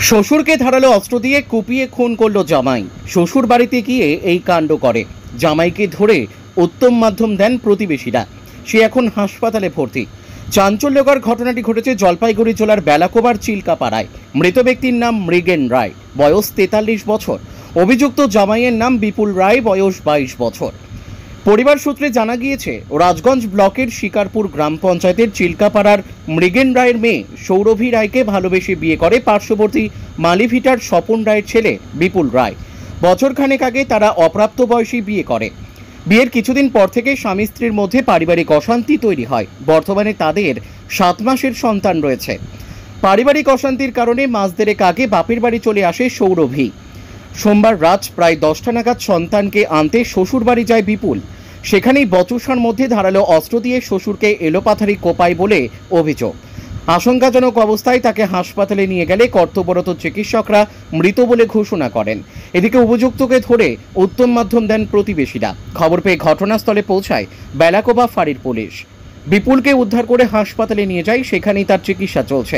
শ্বশুরকে ধারালো অস্ত্র দিয়ে কুপিয়ে খুন করল জামাই। শ্বশুর বাড়িতে গিয়ে এই কাণ্ড করে। জামাইকে ধরে উত্তম মাধ্যম দেন প্রতিবেশীরা। সে এখন হাসপাতালে ভর্তি। চাঞ্চল্যকর ঘটনাটি ঘটেছে জলপাইগুড়ি জেলার বেলাকোবার চিল্কাপাড়ায়। মৃত ব্যক্তির নাম মৃগেন রায়, বয়স 43 বছর। অভিযুক্ত জামাইয়ের নাম বিপুল রায়, বয়স 22 বছর। পরিবার সূত্রে জানা গিয়েছে, রাজগঞ্জ ব্লকের শিকারপুর গ্রাম পঞ্চায়েতের চিল্কাপাড়ার মৃগেন রায়ের মেয়ে সৌরভী রায়কে ভালোবেসে বিয়ে করে পার্শ্ববর্তী মালিভিটার স্বপন রায়ের ছেলে বিপুল রায়। বছরখানেক আগে তারা অপ্রাপ্ত বয়সী বিয়ে করে। বিয়ের কিছুদিন পর থেকে স্বামী স্ত্রীর মধ্যে পারিবারিক অশান্তি তৈরি হয়। বর্তমানে তাদের 7 মাসের সন্তান রয়েছে। পারিবারিক অশান্তির কারণে মাস দেড়েক আগে বাপের বাড়ি চলে আসে সৌরভী। সোমবার রাত প্রায় 10টা নাগাদ সন্তানকে আনতে শ্বশুর বাড়ি যায় বিপুল। সেখানেই বচসার মধ্যে ধারালো অস্ত্র দিয়ে শ্বশুরকে এলোপাথারি কোপায় বলে অভিযোগ। আশঙ্কাজনক অবস্থায় তাকে হাসপাতালে নিয়ে গেলে কর্তব্যরত চিকিৎসকরা মৃত বলে ঘোষণা করেন। এদিকে অভিযুক্তকে ধরে উত্তম মাধ্যম দেন প্রতিবেশীরা। খবর পেয়ে ঘটনাস্থলে পৌঁছায় বেলাকোবা ফাঁড়ির পুলিশ। বিপুলকে উদ্ধার করে হাসপাতালে নিয়ে যায়, সেখানেই তার চিকিৎসা চলছে।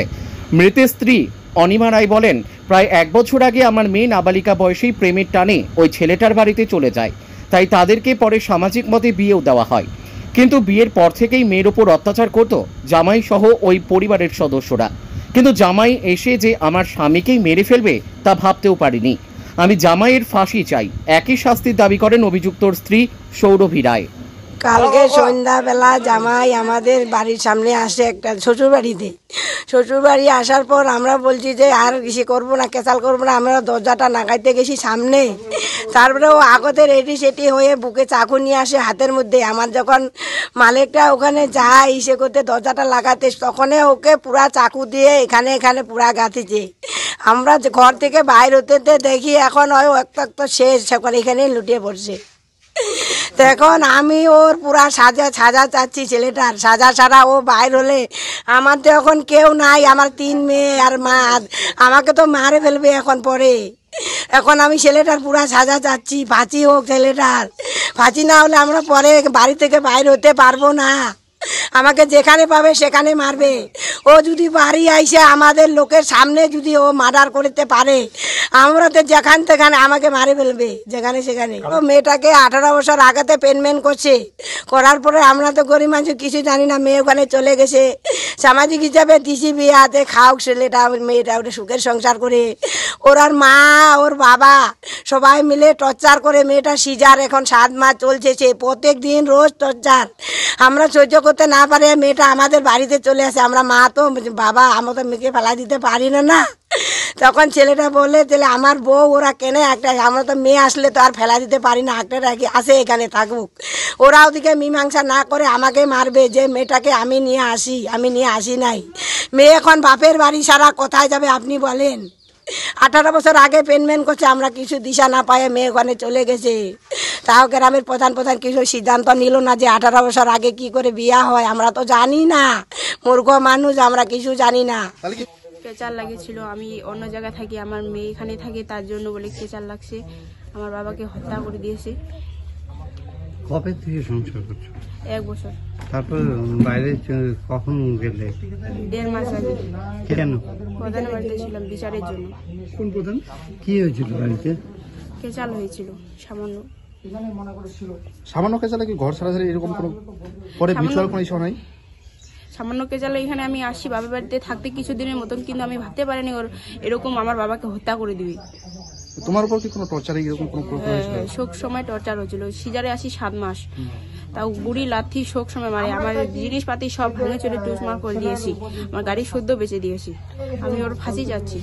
মৃতের স্ত্রী অনিমা রায় বলেন, প্রায় 1 বছর আগে আমার মেয়ে নাবালিকা বয়সেই প্রেমের টানে ওই ছেলেটার বাড়িতে চলে যায়। তাই তাদেরকে পরে সামাজিক মতে বিয়েও দেওয়া হয়। কিন্তু বিয়ের পর থেকেই মেয়ের ওপর অত্যাচার করত জামাই সহ ওই পরিবারের সদস্যরা। কিন্তু জামাই এসে যে আমার স্বামীকেই মেরে ফেলবে তা ভাবতেও পারিনি। আমি জামাইয়ের ফাঁসি চাই, একই শাস্তির দাবি করেন অভিযুক্তর স্ত্রী সৌরভী রায়। কালকে সন্ধ্যাবেলা জামাই আমাদের বাড়ির সামনে আসে, একটা শ্বশুর বাড়িতে। শ্বশুর বাড়ি আসার পর আমরা বলছি যে আর কিছু করবো না, কেসাল করবো না। আমরা দরজাটা নাগাইতে গেছি সামনে, তারপরে ও আগতে রেডি সেটি হয়ে বুকে চাকু নিয়ে আসে হাতের মধ্যে। আমার যখন মালিকটা ওখানে যায় ইসে করতে দরজাটা লাগাতে, তখনই ওকে পুরা চাকু দিয়ে এখানে এখানে পুরা গাঁথিছে। আমরা ঘর থেকে বাইর হতে দেখি এখন ওই একটা শেষ, এখন এখানে লুটিয়ে পড়ছে। এখন আমি ওর পুরা সাজা চাচ্ছি, ছেলেটার সাজা ছাড়া ও বাইর হলে আমার তো এখন কেউ নাই। আমার 3 মেয়ে আর মা, আমাকে তো মারে ফেলবে এখন পরে। এখন আমি ছেলেটার পুরা সাজা চাচ্ছি, ফাঁসি হোক ছেলেটার। ফাঁসি না হলে আমরা পরে বাড়ি থেকে বাইর হতে পারবো না। আমাকে যেখানে পাবে সেখানে মারবে। ও যদি বাড়ি আইসে আমাদের লোকের সামনে যদি ও মার্ডার করতে পারে, আমরা তো যেখান সেখানে আমাকে মারে ফেলবে, যেখানে সেখানে। ও মেয়েটাকে 18 বছর আগেতে পেনমেন্ট করছে, করার পরে আমরা তো গরিব মানুষ কিছু জানি না। মেয়ে ওখানে চলে গেছে, সামাজিক হিসাবে দিছি বিয়ে হাতে খাওক ছেলেটা, মেয়েটা ওটা সুখের সংসার করে। ওর আর মা ওর বাবা সবাই মিলে টর্চার করে। মেয়েটা সিজার এখন 7 মাস চলছে, প্রত্যেক দিন রোজ টর্চার। আমরা সহ্য করতে না পারে মেয়েটা আমাদের বাড়িতে চলে আসে। আমরা মা তো বাবা, আমরা তো মেয়েকে ফেলা দিতে পারি না। তখন ছেলেটা বলে, তাহলে আমার বউ ওরা কেনে একটা, আমরা তো মেয়ে আসলে তো আর ফেলা দিতে পারি না, একটা রাখি আসে এখানে থাকুক। ওরা ওদিকে মীমাংসা না করে আমাকে মারবে যে মেয়েটাকে আমি নিয়ে আসি নাই। মেয়ে এখন বাপের বাড়ি সারা কোথায় যাবে আপনি বলেন? 18 বছর আগে পেনমেন্ট করছে, আমরা কিছু দিশা না পায়ে মেয়ে ওখানে চলে গেছে। তাও গ্রামের প্রধান কিছু সিদ্ধান্ত নিল না যে 18 বছর আগে কি করে বিয়া হয়। আমরা তো জানি না, মূর্খ মানুষ, আমরা কিছু জানি না। কেচার লাগেছিল, আমি অন্য জায়গায় থাকি, আমার মেয়ে এখানে থাকে, তার জন্য বলে কেচার লাগছে। আমার বাবাকে হত্যা করে দিয়েছে। কবে থেকে সংসার করছো? 1 বছর। তারপর বাইরে কখন গেলে? 1.5 মাস আগে। কেন? প্রধানের বাড়িতে ছিলাম বিচারের জন্য। কোন প্রধান? কি হয়েছিল বাড়িতে? কেচাল হয়েছিল সামান্য। সামান্য কেচালে কি ঘর ছাড়াছাড়ি এরকম কোনো পরে মিউচুয়াল কোনো ইস্যু নাই? সামান্য কেচালে এখানে আমি আসি বাবার বাড়িতে থাকতে কিছুদিনের মতন, কিন্তু আমি ভাবতে পারিনি ওর এরকম আমার বাবাকে হত্যা করে দিবি। তোমার উপর কি কোনো টর্চার এরকম কোনো শোক সময় টর্চার হয়েছিল। সিজারে আসি 7 মাস, তাও বুড়ি লাথি শোক সময় মারে। আমার জিনিসপাতি সব ভেঙে চলে টুসমার করে দিয়েছি, আমার গাড়ি সদ্য বেঁচে দিয়েছি। আমি ওর ফাঁসি যাচ্ছি।